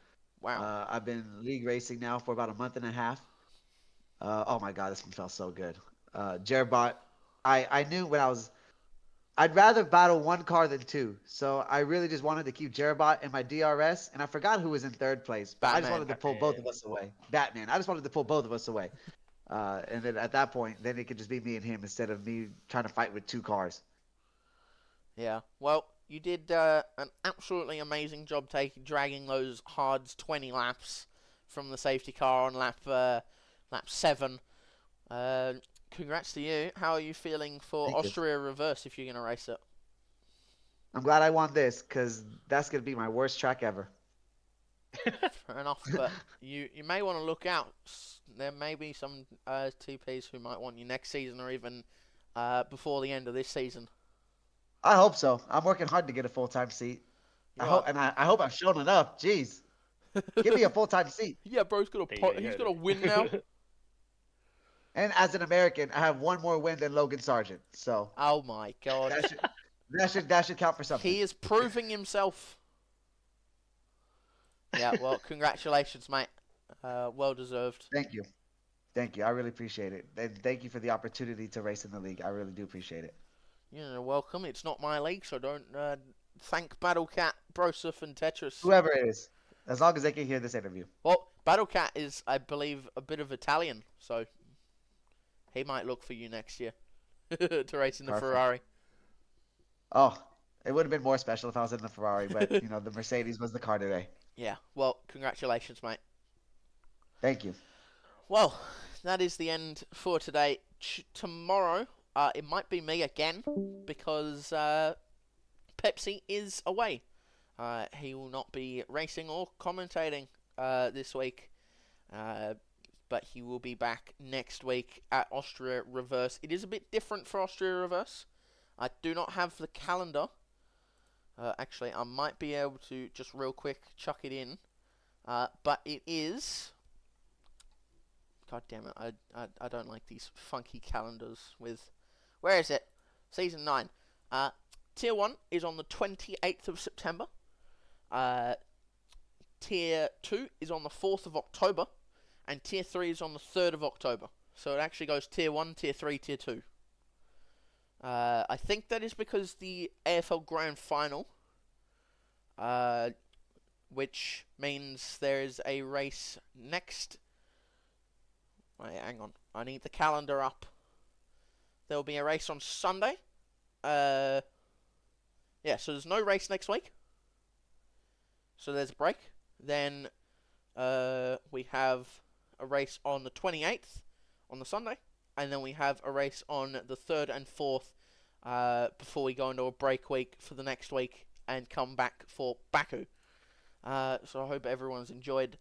Wow. I've been league racing now for about a month and a half. Oh my God, this one felt so good. Jerbot, I knew when I was I'd rather battle one car than two. So I really just wanted to keep Jerbot in my DRS, and I forgot who was in third place, but I just Batman. wanted to pull both of us away. Batman. I just wanted to pull both of us away. And then at that point, then it could just be me and him instead of me trying to fight with two cars. Yeah. Well, you did an absolutely amazing job dragging those hards 20 laps from the safety car on lap 7. Uh, congrats to you. How are you feeling for Thank you. Austria reverse if you're going to race it? I'm glad I won this because that's gonna be my worst track ever. Fair enough, but you may want to look out. There may be some TPs who might want you next season or even before the end of this season. I hope so. I'm working hard to get a full time seat. You are. I hope I'm showing enough. Jeez, give me a full time seat. Yeah, bro's got There you he's go. got a win now. And as an American, I have one more win than Logan Sargent. So Oh my god. that should that should count for something. He is proving himself. Yeah, well, congratulations, mate. Well deserved. Thank you. Thank you. I really appreciate it. And thank you for the opportunity to race in the league. I really do appreciate it. You're welcome. It's not my league, so don't thank Battlecat, Broseph, and Tetris. Whoever it is, as long as they can hear this interview. Well, Battlecat is, I believe, a bit of Italian, so he might look for you next year to race in the Perfect. Ferrari. Oh, it would have been more special if I was in the Ferrari, but the Mercedes was the car today. Yeah, well, congratulations, mate. Thank you. Well, that is the end for today. Tomorrow, it might be me again because Pepsi is away. He will not be racing or commentating this week, but he will be back next week at Austria Reverse. It is a bit different for Austria Reverse. I do not have the calendar. Actually, I might be able to just real quick chuck it in. But it is... God damn it, I don't like these funky calendars with... Where is it? Season 9. Tier 1 is on the 28th of September. Tier 2 is on the 4th of October. And Tier 3 is on the 3rd of October. So it actually goes Tier 1, Tier 3, Tier 2. I think that is because the AFL Grand Final, which means there is a race next... Wait, hang on. I need the calendar up. There will be a race on Sunday. Yeah, so there's no race next week. So there's a break. Then we have a race on the 28th on the Sunday. And then we have a race on the 3rd and 4th before we go into a break week for the next week and come back for Baku. So I hope everyone's enjoyed.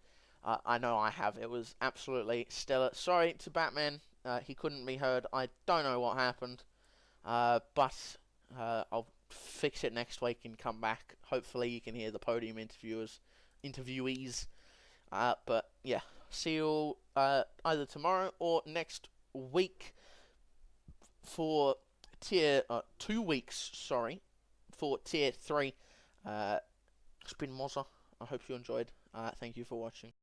I know I have. It was absolutely stellar. Sorry to Batman. He couldn't be heard. I don't know what happened. But I'll fix it next week and come back. Hopefully you can hear the podium interviewees. But yeah, see you all either tomorrow or next week for tier 2 weeks. Sorry, for tier 3. It's been Monza. I hope you enjoyed. Thank you for watching.